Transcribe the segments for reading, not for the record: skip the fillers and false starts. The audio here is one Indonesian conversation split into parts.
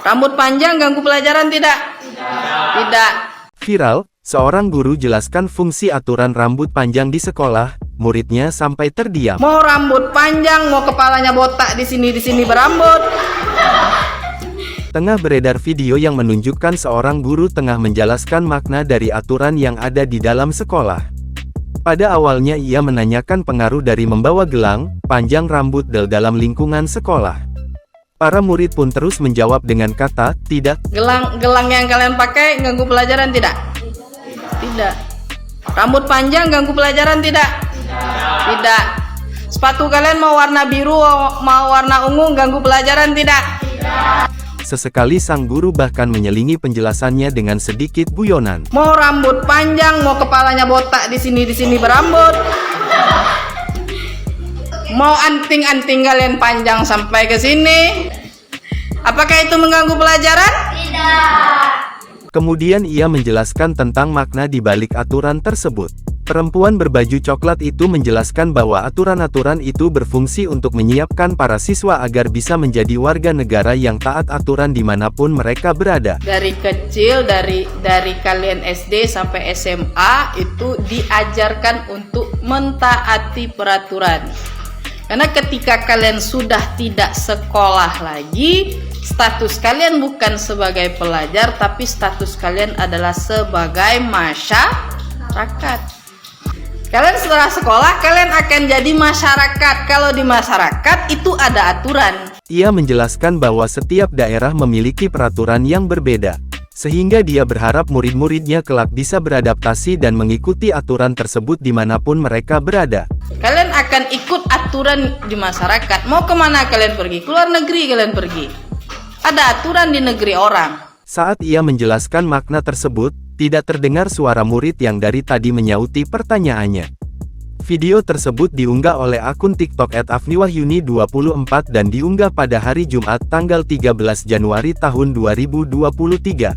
Rambut panjang ganggu pelajaran tidak? Tidak. Viral, seorang guru jelaskan fungsi aturan rambut panjang di sekolah, muridnya sampai terdiam. Mau rambut panjang, mau kepalanya botak di sini berambut. Tengah beredar video yang menunjukkan seorang guru tengah menjelaskan makna dari aturan yang ada di dalam sekolah. Pada awalnya ia menanyakan pengaruh dari membawa gelang panjang rambut dalam lingkungan sekolah. Para murid pun terus menjawab dengan kata, tidak. Gelang yang kalian pakai ganggu pelajaran tidak? Tidak. Rambut panjang ganggu pelajaran tidak? Tidak. Sepatu kalian mau warna biru, mau warna ungu ganggu pelajaran tidak? Sesekali sang guru bahkan menyelingi penjelasannya dengan sedikit guyonan. Mau rambut panjang, mau kepalanya botak di sini berambut. Mau anting-anting kalian panjang sampai ke sini. Apakah itu mengganggu pelajaran? Tidak. Kemudian ia menjelaskan tentang makna di balik aturan tersebut. Perempuan berbaju coklat itu menjelaskan bahwa aturan-aturan itu berfungsi untuk menyiapkan para siswa agar bisa menjadi warga negara yang taat aturan dimanapun mereka berada. Dari kecil, dari kalian SD sampai SMA itu diajarkan untuk mentaati peraturan. Karena ketika kalian sudah tidak sekolah lagi, status kalian bukan sebagai pelajar, tapi status kalian adalah sebagai masyarakat. Kalian setelah sekolah, kalian akan jadi masyarakat. Kalau di masyarakat itu ada aturan. Ia menjelaskan bahwa setiap daerah memiliki peraturan yang berbeda, sehingga dia berharap murid-muridnya kelak bisa beradaptasi dan mengikuti aturan tersebut dimanapun mereka berada. Kalian akan ikut aturan di masyarakat. Mau kemana kalian pergi? Keluar negeri kalian pergi. Ada aturan di negeri orang. Saat ia menjelaskan makna tersebut, tidak terdengar suara murid yang dari tadi menyauti pertanyaannya. Video tersebut diunggah oleh akun TikTok @afniwahyuni24 dan diunggah pada hari Jumat tanggal 13 Januari tahun 2023.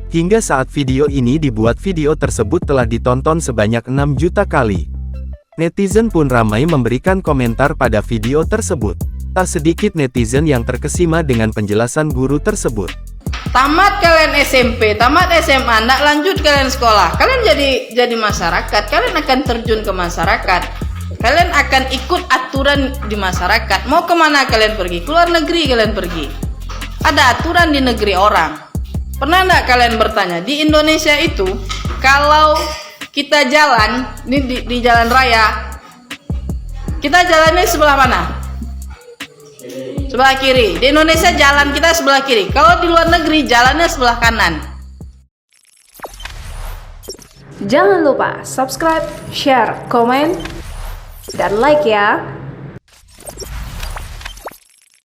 Hingga saat video ini dibuat, video tersebut telah ditonton sebanyak 6 juta kali. Netizen pun ramai memberikan komentar pada video tersebut. Tak sedikit netizen yang terkesima dengan penjelasan guru tersebut. Tamat kalian SMP, tamat SMA, ndak lanjut kalian sekolah. Kalian jadi masyarakat, kalian akan terjun ke masyarakat. Kalian akan ikut aturan di masyarakat. Mau kemana kalian pergi? Keluar negeri kalian pergi. Ada aturan di negeri orang. Pernah ndak kalian bertanya, di Indonesia itu, kalau kita jalan, ini di jalan raya, kita jalannya sebelah mana? Sebelah kiri. Di Indonesia jalan kita sebelah kiri. Kalau di luar negeri jalannya sebelah kanan. Jangan lupa subscribe, share, komen, dan like ya.